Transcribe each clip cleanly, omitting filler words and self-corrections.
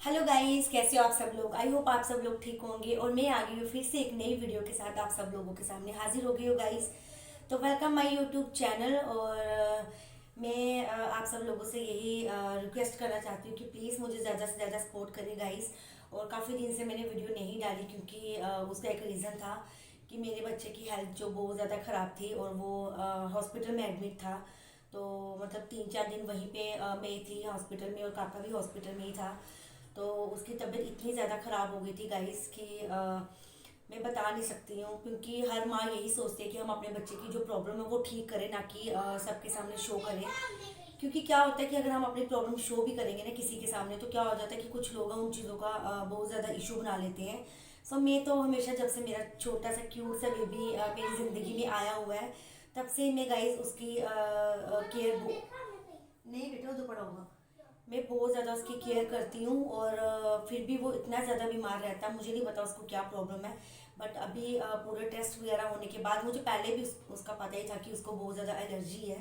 Hello guys, कैसे हो आप सब लोग। आई होप आप सब लोग ठीक होंगे और मैं आ गई हूँ फिर से एक नई वीडियो के साथ आप सब लोगों के सामने हाजिर हो गई हूँ गाइस। तो वेलकम माय यूट्यूब चैनल। और मैं आप सब लोगों से यही रिक्वेस्ट करना चाहती हूँ कि प्लीज़ मुझे ज़्यादा से ज़्यादा सपोर्ट करें गाइस। और काफ़ी दिन से मैंने वीडियो नहीं डाली क्योंकि उसका एक रीज़न था कि मेरे बच्चे की हेल्थ जो बहुत ज़्यादा ख़राब थी और वो हॉस्पिटल में एडमिट था। तो मतलब 3-4 दिन वहीं पे मैं थी हॉस्पिटल में और काका भी हॉस्पिटल में ही था। तो उसकी तबीयत इतनी ज़्यादा ख़राब हो गई थी गाइस कि मैं बता नहीं सकती हूँ, क्योंकि हर माँ यही सोचती है कि हम अपने बच्चे की जो प्रॉब्लम है वो ठीक करें, ना कि सबके सामने शो करें। क्योंकि क्या होता है कि अगर हम अपनी प्रॉब्लम शो भी करेंगे ना किसी के सामने, तो क्या हो जाता है कि कुछ लोग उन चीज़ों का बहुत ज़्यादा इशू बना लेते हैं। सो मैं तो हमेशा, जब से मेरा छोटा सा क्यूट सा बेबी मेरी ज़िंदगी में आया हुआ है, तब से मैं गाइस उसकी केयर नहीं बेटा उधर पड़ा होगा, मैं बहुत ज़्यादा उसकी केयर करती हूँ। और फिर भी वो इतना ज़्यादा बीमार रहता है, मुझे नहीं पता उसको क्या प्रॉब्लम है। बट अभी पूरे टेस्ट वगैरह होने के बाद मुझे पहले भी उसका पता ही था कि उसको बहुत ज़्यादा एलर्जी है।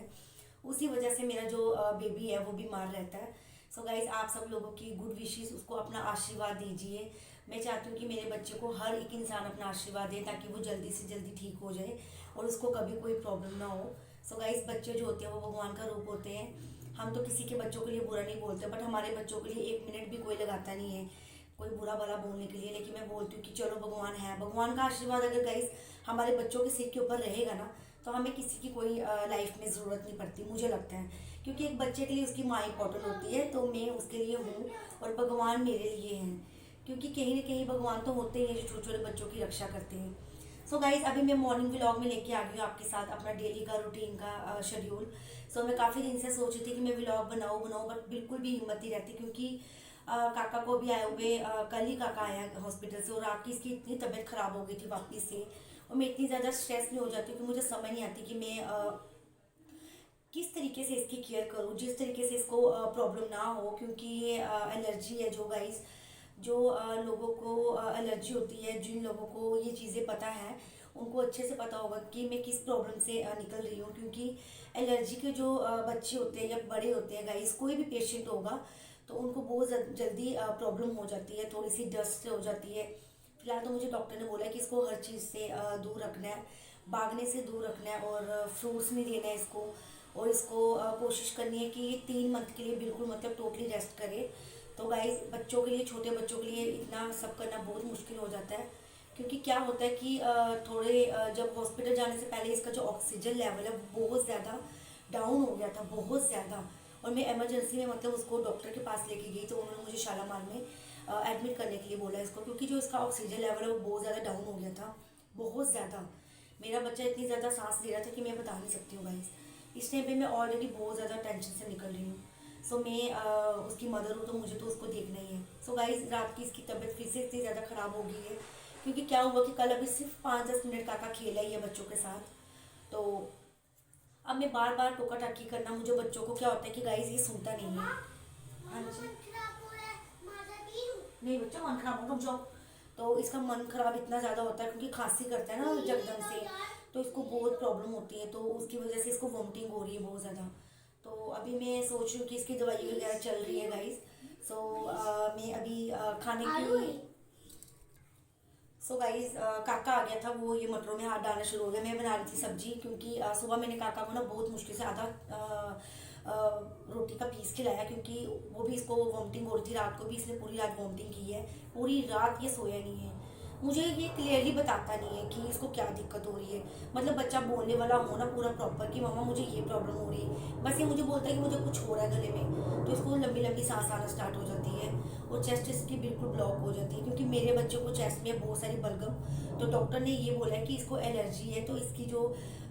उसी वजह से मेरा जो बेबी है वो बीमार रहता है। सो गाइज, आप सब लोगों की गुड विशेस, उसको अपना आशीर्वाद दीजिए। मैं चाहती हूँ कि मेरे बच्चे को हर एक इंसान अपना आशीर्वाद दे ताकि वो जल्दी से जल्दी ठीक हो जाए और उसको कभी कोई प्रॉब्लम ना हो। सो गाइज, बच्चे जो होते हैं वो भगवान का रूप होते हैं। हम तो किसी के बच्चों के लिए बुरा नहीं बोलते, बट हमारे बच्चों के लिए एक मिनट भी कोई लगाता नहीं है कोई बुरा भला बोलने के लिए। लेकिन मैं बोलती हूँ कि चलो, भगवान है, भगवान का आशीर्वाद अगर गाइस हमारे बच्चों के सिर के ऊपर रहेगा ना, तो हमें किसी की कोई लाइफ में ज़रूरत नहीं पड़ती, मुझे लगता है। क्योंकि एक बच्चे के लिए उसकी माँ इंपॉर्टेंट होती है, तो मैं उसके लिए हूँ और भगवान मेरे लिए हैं। क्योंकि कहीं ना कहीं भगवान तो होते ही हैं जो छोटे छोटे बच्चों की रक्षा करते हैं। सो गाइज, अभी मैं मॉर्निंग व्लॉग में लेके आ गई हूँ आपके साथ अपना डेली का रूटीन का शेड्यूल। सो मैं काफ़ी दिन से सोच रही थी कि मैं व्लॉग बनाऊँ बनाऊँ, बट बिल्कुल भी हिम्मत नहीं रहती, क्योंकि काका को भी आए हुए कल ही काका आया हॉस्पिटल से, और रात की इसकी इतनी तबीयत ख़राब हो गई थी वापस से। और मैं इतनी ज़्यादा स्ट्रेस में हो जाती हूँ कि मुझे समझ नहीं आती कि मैं किस तरीके से इसकी केयर करूँ, जिस तरीके से इसको प्रॉब्लम ना हो। क्योंकि ये एलर्जी है जो गाइस, जो लोगों को एलर्जी होती है, जिन लोगों को ये चीज़ें पता है उनको अच्छे से पता होगा कि मैं किस प्रॉब्लम से निकल रही हूँ। क्योंकि एलर्जी के जो बच्चे होते हैं या बड़े होते हैं गाइस, कोई भी पेशेंट होगा तो उनको बहुत जल्दी प्रॉब्लम हो जाती है, थोड़ी सी डस्ट से हो जाती है। फिलहाल तो मुझे डॉक्टर ने बोला है कि इसको हर चीज़ से दूर रखना है, भागने से दूर रखना है और फ्रूट्स नहीं देना है इसको। और इसको कोशिश करनी है कि ये 3 मंथ के लिए बिल्कुल मतलब टोटली रेस्ट करे। तो गाइस, बच्चों के लिए, छोटे बच्चों के लिए इतना सब करना बहुत मुश्किल हो जाता है। क्योंकि क्या होता है कि थोड़े जब हॉस्पिटल जाने से पहले इसका जो ऑक्सीजन लेवल है वो बहुत ज़्यादा डाउन हो गया था, बहुत ज़्यादा। और मैं इमरजेंसी में मतलब उसको डॉक्टर के पास लेके गई, तो उन्होंने मुझे शालामार में एडमिट करने के लिए बोला इसको, क्योंकि जो इसका ऑक्सीजन लेवल है वो बहुत ज़्यादा डाउन हो गया था, बहुत ज़्यादा। मेरा बच्चा इतनी ज़्यादा सांस ले रहा था कि मैं बता नहीं सकती हूँ गाइस। इस टाइम पे मैं ऑलरेडी बहुत ज़्यादा टेंशन से निकल रही हूँ। सो मैं उसकी मदर हूँ, तो मुझे तो उसको देखना ही है। सो गाइस, रात की इसकी तबीयत फिर से इतनी ज़्यादा ख़राब हो गई है, क्योंकि क्या हुआ कि कल अभी सिर्फ 5-10 मिनट काका खेला ही है बच्चों के साथ। तो अब मैं बार बार टोका टाकी करना, मुझे बच्चों को क्या होता है कि गाइस ये सुनता नहीं है। हाँ जी, नहीं बच्चा, मन खराब हो, रुक जाओ। तो इसका मन खराब इतना ज़्यादा होता है क्योंकि खांसी करता है ना जकदम से, तो इसको बहुत प्रॉब्लम होती है, तो उसकी वजह से इसको वॉमिटिंग हो रही है बहुत ज़्यादा। तो अभी मैं सोच रही हूँ कि इसकी दवाई वगैरह चल रही है गाइस। सो मैं अभी खाने की। सो गाइस, काका आ गया था, वो ये मटरों में हाथ डालना शुरू हो गया। मैं बना रही थी सब्जी, क्योंकि सुबह मैंने काका को ना बहुत मुश्किल से आधा रोटी का पीस खिलाया, क्योंकि वो भी इसको वॉमिटिंग हो रही थी रात को भी, इसने पूरी रात वॉमिटिंग की है, पूरी रात ये सोया नहीं है। मुझे ये क्लियरली बताता नहीं है कि इसको क्या दिक्कत हो रही है। मतलब बच्चा बोलने वाला हो ना पूरा प्रॉपर कि मामा मुझे ये प्रॉब्लम हो रही है, बस ये मुझे बोलता है कि मुझे कुछ हो रहा है गले में, तो इसको लंबी लंबी सांस आना स्टार्ट हो जाती है और चेस्ट इसकी बिल्कुल ब्लॉक हो जाती है। क्योंकि मेरे बच्चे को चेस्ट में बहुत सारी बलगम, तो डॉक्टर ने ये बोला है कि इसको एलर्जी है, तो इसकी जो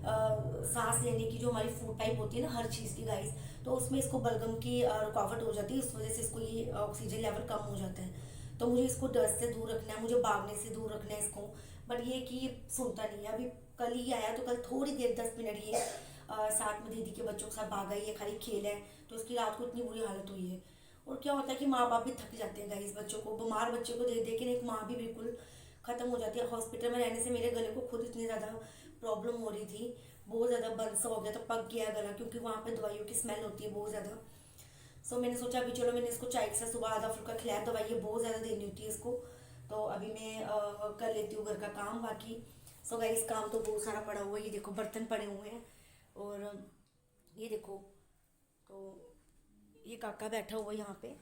सांस लेने की जो हमारी फूड पाइप होती है ना हर चीज़ की गाइस, तो उसमें इसको बलगम की रुकावट हो जाती है, उस वजह से इसको ये ऑक्सीजन लेवल कम हो जाता है। तो मुझे इसको डस्ट से दूर रखना है, मुझे भागने से दूर रखना है इसको। बट ये कि ये सुनता नहीं है। अभी कल ही आया, तो कल थोड़ी देर 10 मिनट ये साथ में दीदी के बच्चों के साथ भागा, ये खाली खेल है, तो उसकी रात को इतनी बुरी हालत हुई है। और क्या होता है कि माँ बाप भी थक जाते हैं गाइस, बच्चों को, बीमार बच्चे को देख देख के एक माँ भी बिल्कुल ख़त्म हो जाती है। हॉस्पिटल में रहने से मेरे गले को खुद इतनी ज़्यादा प्रॉब्लम हो रही थी, बहुत ज़्यादा बंद सा हो गया था, पक गया गला, क्योंकि वहाँ पे दवाइयों की स्मेल होती है बहुत ज़्यादा। सो मैंने सोचा अभी चलो मैंने इसको चाय के साथ सुबह आधा फुल्का खिलाया, दवाई ये बहुत ज़्यादा देनी होती है इसको। तो अभी मैं कर लेती हूँ घर का काम बाकी। सो गाइस काम तो बहुत सारा पड़ा हुआ है, ये देखो बर्तन पड़े हुए हैं और ये देखो। तो ये काका बैठा हुआ है यहाँ पे,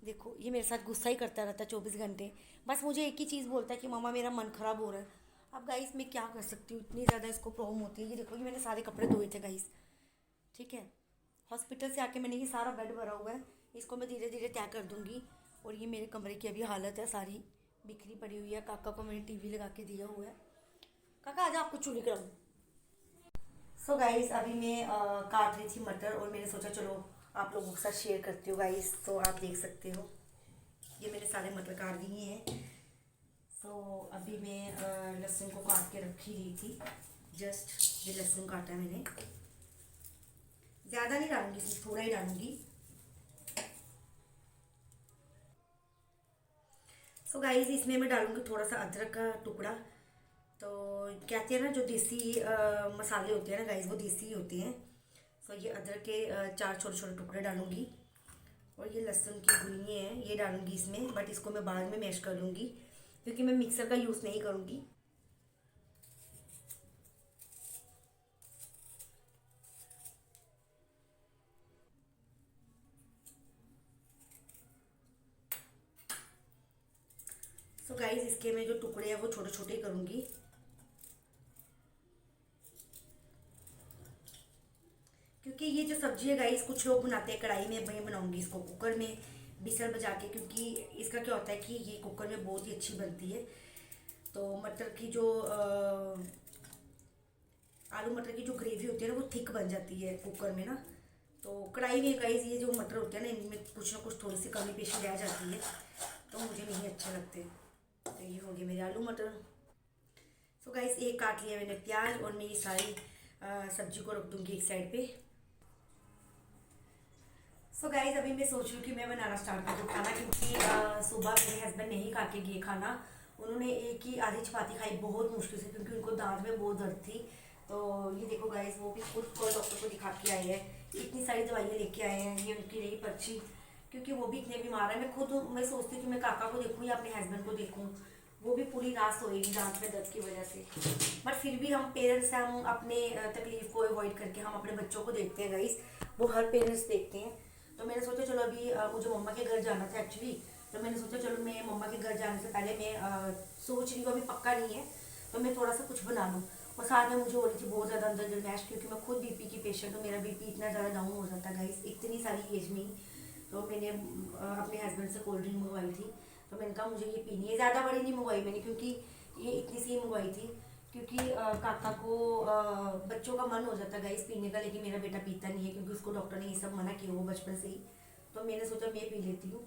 देखो ये मेरे साथ गुस्सा ही करता रहता है 24 घंटे। बस मुझे एक ही चीज़ बोलता है कि मामा मेरा मन ख़राब हो रहा है। अब गाइस मैं क्या कर सकती हूँ, इतनी ज़्यादा इसको प्रॉब्लम होती है। ये देखो ये मैंने सारे कपड़े धोए थे गाइस, ठीक है। हॉस्पिटल से आके मैंने ये सारा बेड भरा हुआ है, इसको मैं धीरे धीरे तय कर दूँगी। और ये मेरे कमरे की अभी हालत है, सारी बिखरी पड़ी हुई है। काका को मैंने टीवी लगा के दिया हुआ है। काका आजा आपको चूल्ही कराऊँ। सो गाइस अभी मैं काट रही थी मटर और मैंने सोचा चलो आप लोगों के साथ शेयर करती हूँ गाइस। तो आप देख सकते हो ये मैंने सारे मटर काट दिए हैं। सो अभी मैं लहसुन को काट के रख ही रही थी, जस्ट ये लहसुन काटा है मैंने। ज़्यादा नहीं डालूंगी इसमें, थोड़ा ही डालूंगी। सो गाइस इसमें मैं डालूंगी थोड़ा सा अदरक का टुकड़ा। तो कहते हैं ना जो देसी मसाले होते हैं ना गाइस वो देसी होते हैं। सो ये अदरक के 4 छोटे छोटे टुकड़े डालूंगी। और ये लहसुन की गुनिये हैं ये डालूंगी इसमें, बट इसको मैं बाद में मैश कर लूँगी क्योंकि मैं मिक्सर का यूज़ नहीं करूँगी। सो गाइस इसके मैं जो टुकड़े हैं वो छोटे छोटे करूँगी क्योंकि ये जो सब्जी है गाइस कुछ लोग बनाते हैं कढ़ाई में, मैं बनाऊंगी इसको कुकर में बिसल बजा के, क्योंकि इसका क्या होता है कि ये कुकर में बहुत ही अच्छी बनती है। तो मटर की जो आलू मटर की जो ग्रेवी होती है ना वो थिक बन जाती है कुकर में ना। तो कढ़ाई में गाइस ये जो मटर होते हैं ना इनमें कुछ ना कुछ थोड़ी सी कमी पेशी रह जाती है, तो मुझे नहीं अच्छे लगते। तो ये हो गए मेरे आलू मटर। सो गाइस एक काट लिया मैंने प्याज और मैं ये सारी सब्जी को रख दूँगी एक साइड पे। सो गाइज अभी मैं सोच रही हूँ कि मैं बनाना स्टार्ट कर दूँ खाना, क्योंकि सुबह मेरे हस्बैंड नहीं खा के गए खाना। उन्होंने एक ही आधी चपाती खाई बहुत मुश्किल से, क्योंकि उनको दांत में बहुत दर्द थी। तो ये देखो गाइज वो भी खुद को डॉक्टर को दिखा के आए हैं, इतनी सारी दवाइयाँ लेके आए हैं। ये उनकी रही पर्ची, क्योंकि वो भी इतने बीमार है। मैं सोचती हूँ कि मैं काका को देखूँ या अपने हस्बैंड को देखूँ, वो भी पूरी रात सोएगी दांत में दर्द की वजह से। बट फिर भी हम पेरेंट्स हैं, हम अपने तकलीफ को अवॉइड करके हम अपने बच्चों को देखते हैं गाइस, वो हर पेरेंट्स देखते हैं। तो मैंने सोचा चलो अभी मुझे मम्मा के घर जाना था एक्चुअली। तो मैंने सोचा चलो मैं मम्मा के घर जाने से पहले मैं सोच रही हूँ, अभी पक्का नहीं है, तो मैं थोड़ा सा कुछ बना लूँ। और साथ में मुझे हो रही थी बहुत ज़्यादा अंदर गर्मैश, क्योंकि मैं खुद बीपी की पेशेंट हूँ, मेरा बीपी इतना ज़्यादा डाउन हो जाता है गाइस इतनी सारी एज में ही। तो मैंने अपने हस्बैंड से कोल्ड ड्रिंक मंगवाई थी, तो मैंने कहा मुझे ये पीनी है। ज़्यादा बड़ी नहीं मंगवाई मैंने, क्योंकि ये इतनी सी मंगवाई थी, क्योंकि काका को बच्चों का मन हो जाता है गाइस पीने का, लेकिन मेरा बेटा पीता नहीं है, क्योंकि उसको डॉक्टर ने ये सब मना किया वो बचपन से ही। तो मैंने सोचा मैं पी लेती हूँ।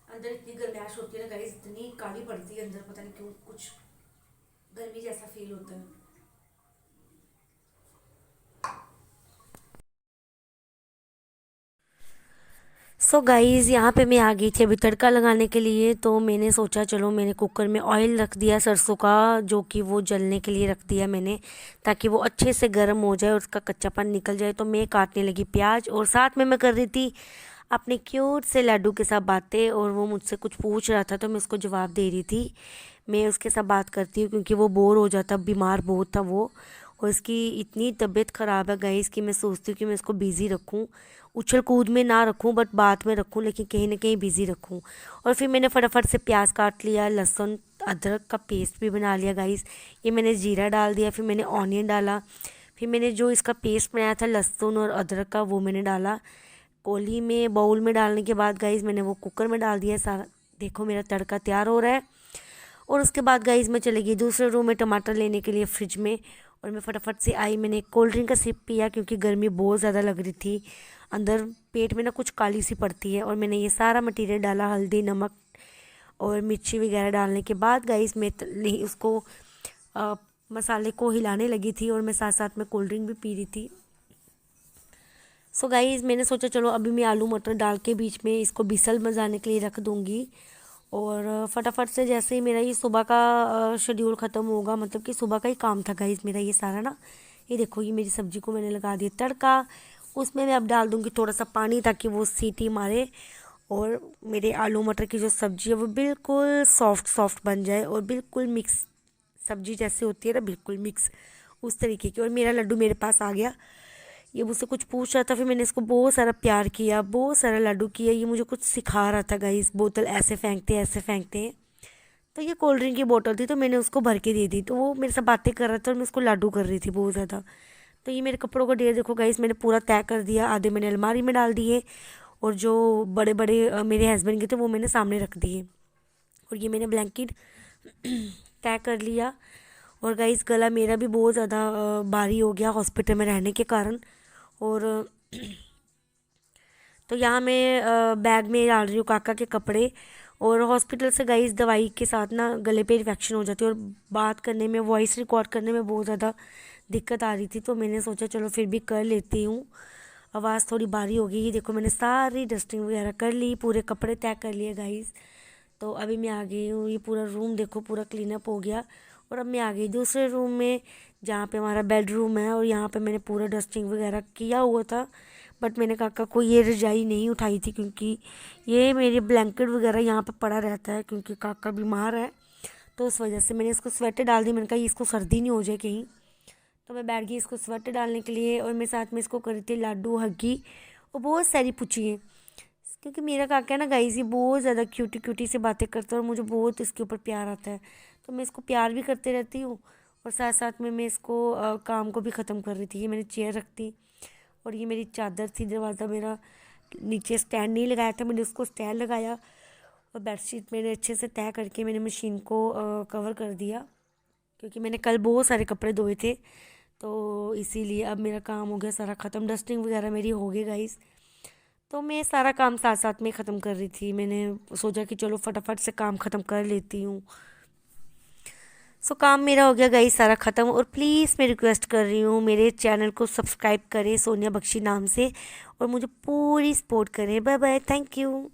अंदर इतनी गर्मैश होती है ना गाइस, इतनी काली पड़ती है अंदर, पता नहीं क्यों कुछ गर्मी जैसा फील होता है। सो गाइज़ यहाँ पे मैं आ गई थी अभी तड़का लगाने के लिए। तो मैंने सोचा चलो मैंने कुकर में ऑयल रख दिया सरसों का, जो कि वो जलने के लिए रख दिया मैंने, ताकि वो अच्छे से गर्म हो जाए और उसका कच्चापन निकल जाए। तो मैं काटने लगी प्याज, और साथ में मैं कर रही थी अपने क्यूट से लड्डू के साथ बातें, और वो मुझसे कुछ पूछ रहा था तो मैं उसको जवाब दे रही थी। मैं उसके साथ बात करती हूँ क्योंकि वो बोर हो जाता, बीमार बहुत था वो, और इसकी इतनी तबीयत ख़राब है गाइस कि मैं सोचती हूँ कि मैं इसको बिज़ी रखूँ, उछल कूद में ना रखूँ बट बात में रखूँ, लेकिन कहीं ना कहीं बिज़ी रखूँ। और फिर मैंने फटाफट से प्याज काट लिया, लहसुन अदरक का पेस्ट भी बना लिया गाइस। ये मैंने जीरा डाल दिया, फिर मैंने ऑनियन डाला, फिर मैंने जो इसका पेस्ट बनाया था लहसुन और अदरक का वो मैंने डाला कोली में, बाउल में डालने के बाद गाइस मैंने वो कुकर में डाल दिया सारा। देखो मेरा तड़का तैयार हो रहा है। और उसके बाद गाइस मैं चली गई दूसरे रूम में टमाटर लेने के लिए फ्रिज में, और मैं फटाफट से आई, मैंने कोल्ड ड्रिंक का सिप पिया क्योंकि गर्मी बहुत ज़्यादा लग रही थी, अंदर पेट में ना कुछ काली सी पड़ती है। और मैंने ये सारा मटेरियल डाला, हल्दी नमक और मिर्ची वगैरह डालने के बाद गाइस मैं उसको मसाले को हिलाने लगी थी, और मैं साथ साथ में कोल्ड ड्रिंक भी पी रही थी। सो गाइस मैंने सोचा चलो अभी मैं आलू मटर डाल के बीच में इसको बिसल बजाने के लिए रख दूँगी। और फटाफट से जैसे ही मेरा ये सुबह का शेड्यूल ख़त्म होगा, मतलब कि सुबह का ही काम था गाइस मेरा ये सारा ना। ये देखो, ये मेरी सब्ज़ी को मैंने लगा दिया तड़का। उसमें मैं अब डाल दूँगी थोड़ा सा पानी ताकि वो सीटी मारे और मेरे आलू मटर की जो सब्ज़ी है वो बिल्कुल सॉफ्ट सॉफ्ट बन जाए और बिल्कुल मिक्स सब्ज़ी जैसे होती है ना, बिल्कुल मिक्स उस तरीके की। और मेरा लड्डू मेरे पास आ गया, ये मुझसे कुछ पूछ रहा था, फिर मैंने इसको बहुत सारा प्यार किया, बहुत सारा लड्डू किया। ये मुझे कुछ सिखा रहा था गाइस, बोतल ऐसे फेंकते हैं ऐसे फेंकते हैं। तो ये कोल्ड ड्रिंक की बोतल थी, तो मैंने उसको भर के दे दी। तो वो मेरे साथ बातें कर रहा था और मैं उसको लाडू कर रही थी बहुत ज़्यादा। तो ये मेरे कपड़ों का ढेर देखो गाइस, मैंने पूरा तय कर दिया। आधे मैंने अलमारी में डाल दिए और जो बड़े बड़े मेरे हस्बैंड के थे वो मैंने सामने रख दिए। और ये मैंने ब्लैंकेट तय कर लिया। और गाइस गला मेरा भी बहुत ज़्यादा भारी हो गया हॉस्पिटल में रहने के कारण। और तो यहाँ मैं बैग में डाल रही हूँ काका के कपड़े। और हॉस्पिटल से गाइस दवाई के साथ ना गले पे इन्फेक्शन हो जाती है और बात करने में, वॉइस रिकॉर्ड करने में बहुत ज़्यादा दिक्कत आ रही थी। तो मैंने सोचा चलो फिर भी कर लेती हूँ। आवाज़ थोड़ी भारी हो गई। ये देखो मैंने सारी डस्टिंग वगैरह कर ली, पूरे कपड़े तय कर लिए गाइस। तो अभी मैं आ गई हूँ, ये पूरा रूम देखो पूरा क्लीन अप हो गया। और अब मैं आ गई दूसरे रूम में जहाँ पे हमारा बेडरूम है। और यहाँ पे मैंने पूरा डस्टिंग वगैरह किया हुआ था, बट मैंने काका को ये रजाई नहीं उठाई थी क्योंकि ये मेरे ब्लैंकेट वगैरह यहाँ पे पड़ा रहता है क्योंकि काका बीमार है। तो उस वजह से मैंने इसको स्वेटर डाल दी। मैंने कहा इसको सर्दी नहीं हो जाए कहीं। तो मैं बैठ गई इसको स्वेटर डालने के लिए। और मैं साथ में इसको करी थी लाडू, हग्गी और बहुत सारी पूछिए, क्योंकि मेरा काका है ना गाइस, ये बहुत ज़्यादा क्यूटी क्यूटी से बातें करता है और मुझे बहुत इसके ऊपर प्यार आता है। तो मैं इसको प्यार भी करते रहती हूँ और साथ साथ में मैं इसको काम को भी ख़त्म कर रही थी। ये मैंने चेयर रख दी और ये मेरी चादर थी, दरवाज़ा मेरा नीचे स्टैंड नहीं लगाया था, मैंने उसको स्टैंड लगाया। और बेडशीट मैंने अच्छे से तय करके मैंने मशीन को कवर कर दिया क्योंकि मैंने कल बहुत सारे कपड़े धोए थे। तो इसीलिए अब मेरा काम हो गया सारा ख़त्म, डस्टिंग वगैरह मेरी हो गई गाइस। तो मैं सारा काम साथ साथ में ख़त्म कर रही थी। मैंने सोचा कि चलो फटाफट से काम ख़त्म कर लेती हूँ। सो काम मेरा हो गया गाइस सारा ख़त्म। और प्लीज़ मैं रिक्वेस्ट कर रही हूँ मेरे चैनल को सब्सक्राइब करें सोनिया बख्शी नाम से और मुझे पूरी सपोर्ट करें। Bye bye, thank you.